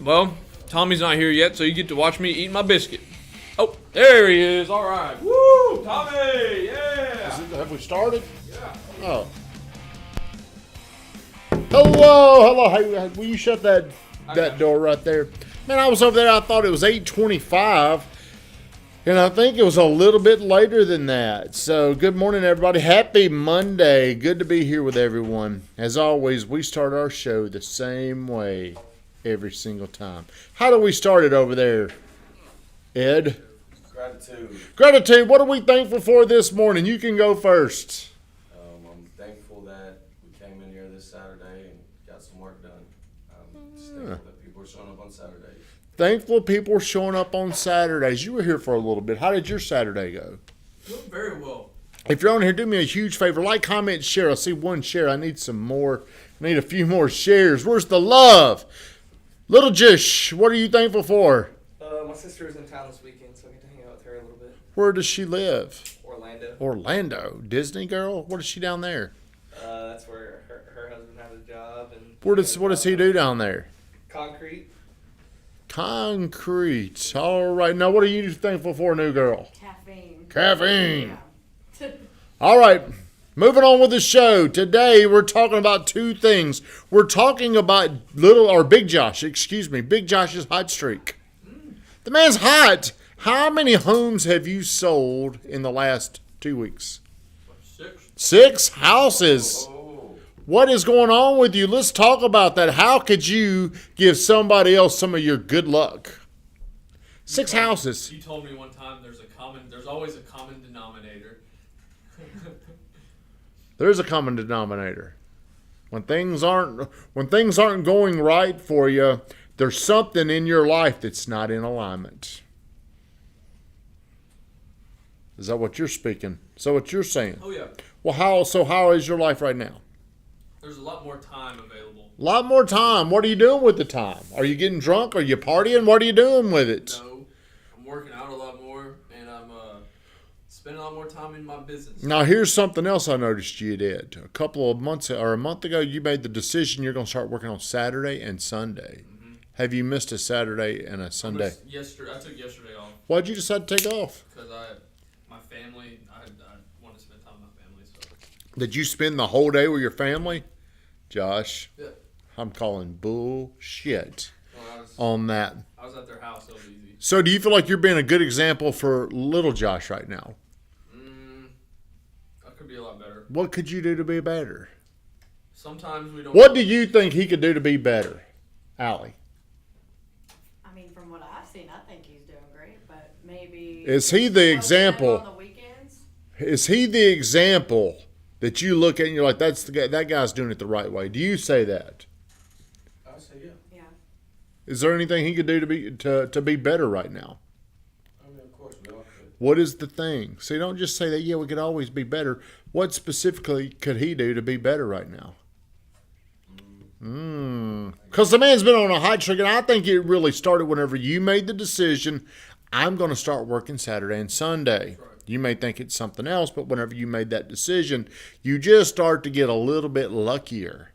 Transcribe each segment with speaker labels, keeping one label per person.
Speaker 1: Well, Tommy's not here yet, so you get to watch me eat my biscuit. Oh, there he is. All right. Woo! Tommy! Yeah!
Speaker 2: Have we started?
Speaker 1: Yeah.
Speaker 2: Oh. Hello. Hey, will you shut that door right there? Man, I was over there. I thought it was 8:25. And I think it was a little bit later than that. So, good morning, everybody. Happy Monday. Good to be here with everyone. As always, we start our show the same way every single time. How do we start it over there, Ed? Gratitude. What are we thankful for this morning? You can go first.
Speaker 3: I'm thankful that we came in here this Saturday and got some work done. Just thankful that people are showing up on Saturdays.
Speaker 2: Thankful people are showing up on Saturdays. You were here for a little bit. How did your Saturday go?
Speaker 1: Very well.
Speaker 2: If you're on here, do me a huge favor. Like, comment, share. I see one share. I need some more. I need a few more shares. Where's the love? Little Jish, what are you thankful for?
Speaker 4: My sister is in town this weekend, so I get to hang out with her a little bit.
Speaker 2: Where does she live?
Speaker 4: Orlando.
Speaker 2: Disney girl? What is she down there?
Speaker 4: That's where her husband has a job. And
Speaker 2: What does he do down there?
Speaker 4: Concrete.
Speaker 2: All right. Now, what are you thankful for, new girl? Caffeine.
Speaker 5: Yeah.
Speaker 2: All right. Moving on with the show. Today, we're talking about two things. We're talking about Big Josh's hot streak. The man's hot. How many homes have you sold in the last 2 weeks? 6 houses. What is going on with you? Let's talk about that. How could you give somebody else some of your good luck? 6 houses.
Speaker 1: You told me one time there's always a common denominator.
Speaker 2: There's a common denominator. When things aren't going right for you, there's something in your life that's not in alignment. Is that what you're speaking? Is that what you're saying?
Speaker 1: Oh, yeah.
Speaker 2: Well, how is your life right now?
Speaker 1: There's a lot more time available.
Speaker 2: A lot more time. What are you doing with the time? Are you getting drunk? Are you partying? What are you doing with it?
Speaker 1: No, I'm working out a lot more, and I'm spending a lot more time in my business.
Speaker 2: Now, here's something else I noticed you did. A month ago, you made the decision you're going to start working on Saturday and Sunday. Mm-hmm. Have you missed a Saturday and a Sunday?
Speaker 1: I took yesterday off.
Speaker 2: Why'd you decide to take off?
Speaker 1: Because my family, I want to spend time with my family. So.
Speaker 2: Did you spend the whole day with your family? Josh,
Speaker 1: Yeah.
Speaker 2: I'm calling bullshit
Speaker 1: Well,
Speaker 2: on that.
Speaker 1: I was at their house, so it was easy.
Speaker 2: So do you feel like you're being a good example for little Josh right now?
Speaker 1: I could be a lot better.
Speaker 2: What could you do to be better?
Speaker 1: Sometimes we don't.
Speaker 2: What do you think he could do to be better, Allie?
Speaker 5: I mean, from what I've seen, I think he's doing great, but maybe...
Speaker 2: Is he the example?
Speaker 5: On the weekends?
Speaker 2: Is he the example that you look at and you're like, that's the guy, that guy's doing it the right way? Do you say that?
Speaker 3: I say yeah.
Speaker 5: Yeah.
Speaker 2: Is there anything he could do to be better right now?
Speaker 3: I mean, of course we all could.
Speaker 2: What is the thing? See, don't just say that, yeah, we could always be better. What specifically could he do to be better right now? Because the man's been on a hot streak, and I think it really started whenever you made the decision, I'm going to start working Saturday and Sunday.
Speaker 1: Right.
Speaker 2: You may think it's something else, but whenever you made that decision, you just start to get a little bit luckier.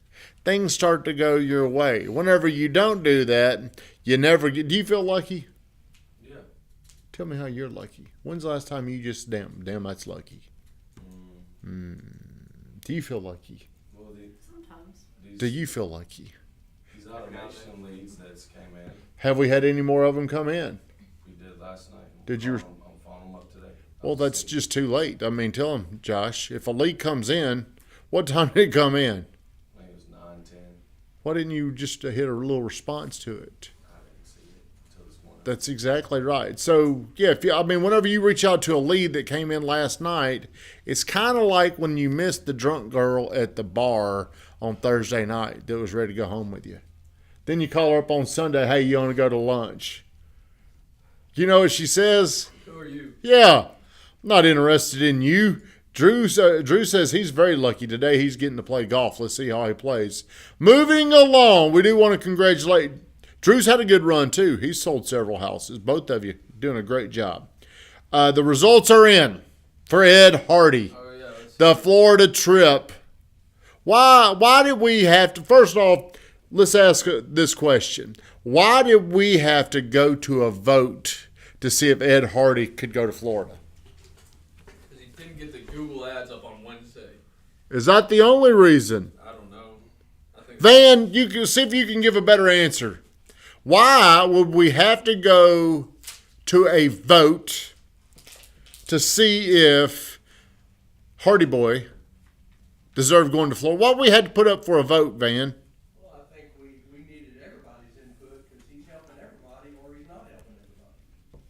Speaker 2: Things start to go your way. Whenever you don't do that, you never get... Do you feel lucky?
Speaker 3: Yeah.
Speaker 2: Tell me how you're lucky. When's the last time you just, damn, that's lucky? Do you feel lucky?
Speaker 3: Well,
Speaker 5: Sometimes.
Speaker 2: Do you feel lucky?
Speaker 3: these automation leads that's came in,
Speaker 2: Have we had any more of them come in?
Speaker 3: we did last night.
Speaker 2: Did you-
Speaker 3: I'm following them up today.
Speaker 2: Well, that's just too late. I mean, tell him, Josh, if a lead comes in, what time did it come in?
Speaker 3: I think it was 9:10.
Speaker 2: Why didn't you just hit a little response to it?
Speaker 3: I didn't see it until this morning.
Speaker 2: That's exactly right. So, yeah, whenever you reach out to a lead that came in last night, it's kind of like when you missed the drunk girl at the bar on Thursday night that was ready to go home with you. Then you call her up on Sunday, hey, you want to go to lunch? You know what she says?
Speaker 1: Who are you?
Speaker 2: Yeah, not interested in you. Drew says he's very lucky today. He's getting to play golf. Let's see how he plays. Moving along, we do want to congratulate. Drew's had a good run, too. He's sold several houses. Both of you doing a great job. The results are in for Ed Hardy.
Speaker 1: Oh, yeah.
Speaker 2: The Florida trip. Why did we have to, first off, let's ask this question. Why did we have to go to a vote to see if Ed Hardy could go to Florida?
Speaker 1: Because he didn't get the Google ads up on Wednesday.
Speaker 2: Is that the only reason?
Speaker 1: I don't know. I think
Speaker 2: Van, you can see if you can give a better answer. Why would we have to go to a vote to see if Hardy Boy deserved going to Florida? Why we had to put up for a vote, Van?
Speaker 6: Well, I think we needed everybody's input because he's helping everybody or he's not helping everybody.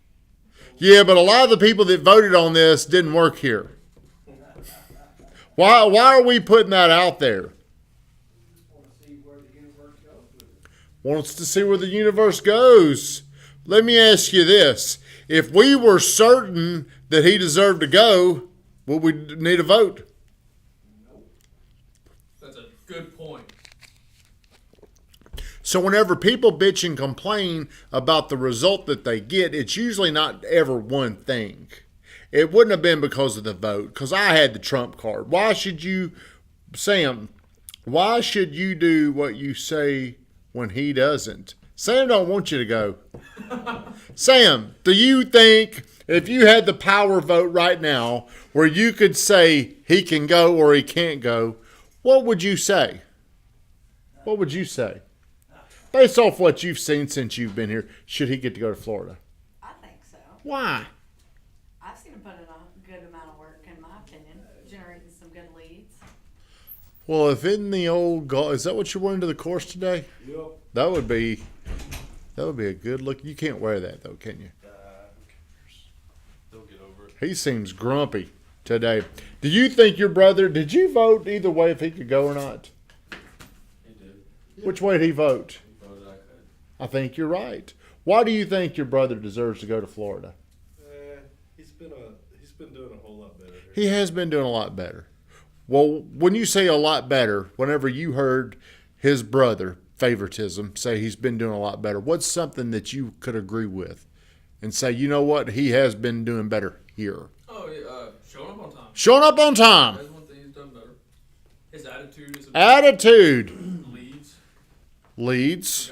Speaker 2: Yeah, but a lot of the people that voted on this didn't work here. Why are we putting that out there?
Speaker 6: We just want to see where the universe goes with it.
Speaker 2: Wants to see where the universe goes. Let me ask you this. If we were certain that he deserved to go, would we need a vote?
Speaker 1: that's a good point.
Speaker 2: So whenever people bitch and complain about the result that they get, it's usually not ever one thing. It wouldn't have been because of the vote, because I had the trump card. Why should you, Sam, why should you do what you say when he doesn't? Sam don't want you to go. Sam, do you think if you had the power vote right now where you could say he can go or he can't go, what would you say? What would you say? Based off what you've seen since you've been here, should he get to go to Florida?
Speaker 5: I think so.
Speaker 2: Why?
Speaker 5: I've seen him put in a good amount of work, in my opinion, generating some good leads.
Speaker 2: Well, if in the old golf, is that what you're wearing to the course today?
Speaker 6: Yep.
Speaker 2: That would be a good look. You can't wear that though, can you?
Speaker 3: Who cares? They'll get over it.
Speaker 2: He seems grumpy today. Do you think your brother? Did you vote either way if he could go or not?
Speaker 3: He did.
Speaker 2: Which way did he vote?
Speaker 3: He voted I could.
Speaker 2: I think you're right. Why do you think your brother deserves to go to Florida?
Speaker 7: He's been doing a whole lot better here.
Speaker 2: He has been doing a lot better. Well, when you say a lot better, whenever you heard his brother, favoritism, say he's been doing a lot better, what's something that you could agree with and say, you know what, he has been doing better here?
Speaker 1: Oh, yeah, showing up on time.
Speaker 2: Showing up on time.
Speaker 1: That's one thing he's done better. His attitude is
Speaker 2: Attitude.
Speaker 1: leads.
Speaker 2: Leads.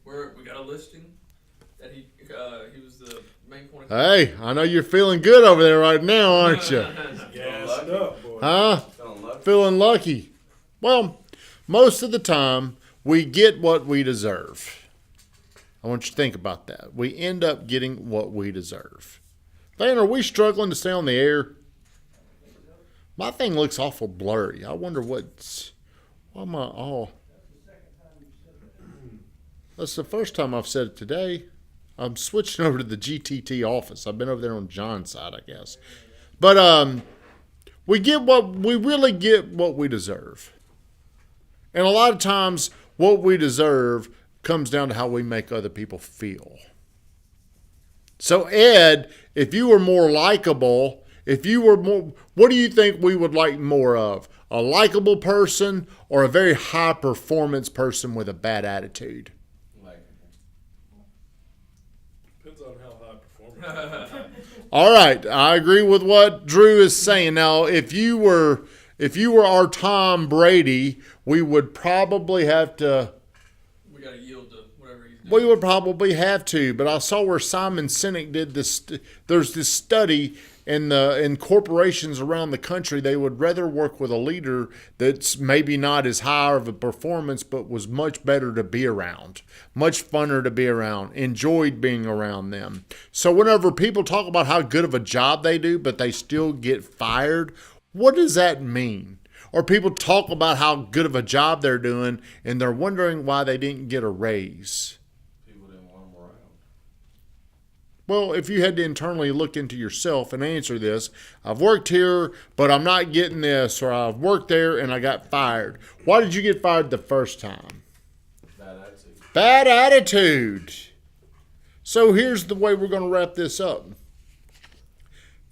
Speaker 1: We got a listing that he was the main point.
Speaker 2: Hey, I know you're feeling good over there right now, aren't you?
Speaker 7: Gassed up, boy.
Speaker 2: Huh?
Speaker 3: Feeling lucky.
Speaker 2: Feeling lucky. Well, most of the time, we get what we deserve. I want you to think about that. We end up getting what we deserve. Van, are we struggling to stay on the air? My thing looks awful blurry. I wonder why am I all... That's the first time I've said it today. I'm switching over to the GTT office. I've been over there on John's side, I guess. But we really get what we deserve. And a lot of times what we deserve comes down to how we make other people feel. So Ed, if you were more likable, what do you think we would like more of? A likable person or a very high performance person with a bad attitude?
Speaker 7: Depends on how high performance.
Speaker 2: All right, I agree with what Drew is saying. Now, if you were our Tom Brady, we would probably have to.
Speaker 1: We got to yield to whatever he's doing.
Speaker 2: We would probably have to, but I saw where Simon Sinek did this. There's this study in corporations around the country. They would rather work with a leader that's maybe not as high of a performance, but was much better to be around, much funner to be around, enjoyed being around them. So whenever people talk about how good of a job they do, but they still get fired, what does that mean? Or people talk about how good of a job they're doing, and they're wondering why they didn't get a raise.
Speaker 3: People didn't want him around.
Speaker 2: Well, if you had to internally look into yourself and answer this, I've worked here, but I'm not getting this, or I've worked there and I got fired. Why did you get fired the first time?
Speaker 3: Bad attitude.
Speaker 2: Bad attitude. So here's the way we're going to wrap this up.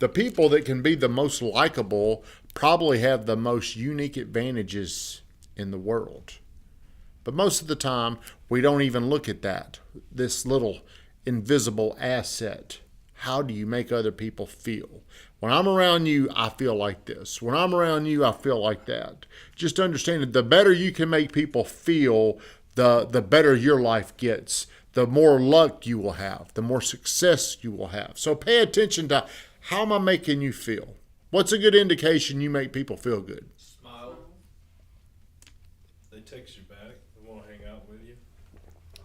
Speaker 2: The people that can be the most likable probably have the most unique advantages in the world. But most of the time, we don't even look at that. This little invisible asset. How do you make other people feel? When I'm around you, I feel like this. When I'm around you, I feel like that. Just understand that the better you can make people feel, the better your life gets, the more luck you will have, the more success you will have. So pay attention to how am I making you feel? What's a good indication you make people feel good?
Speaker 7: Smile. They text you back. They want to hang out with you.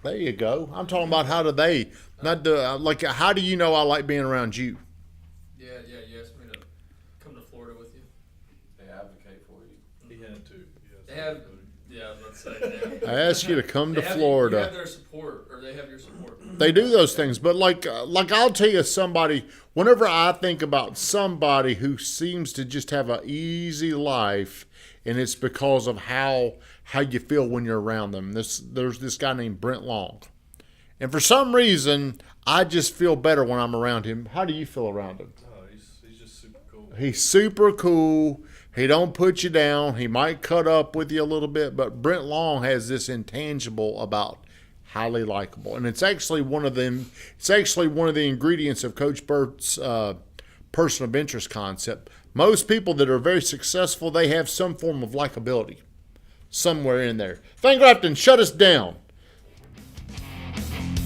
Speaker 2: There you go. I'm talking about how do they, not the, like, how do you know I like being around you?
Speaker 1: Yeah, you asked me to come to Florida with you.
Speaker 3: They advocate for you.
Speaker 7: He had to.
Speaker 1: They have, yeah, let's say.
Speaker 2: I asked you to come to
Speaker 1: You have
Speaker 2: Florida.
Speaker 1: their support, or they have your support.
Speaker 2: They do those things, but like I'll tell you somebody, whenever I think about somebody who seems to just have an easy life, and it's because of how you feel when you're around them. There's this guy named Brent Long. And for some reason, I just feel better when I'm around him. How do you feel around him?
Speaker 7: Oh, he's just super cool.
Speaker 2: He's super cool. He don't put you down. He might cut up with you a little bit, but Brent Long has this intangible about highly likable. And it's actually one of them. It's actually one of the ingredients of Coach Burt's person of interest concept. Most people that are very successful, they have some form of likability somewhere in there. Van Grafton, shut us down.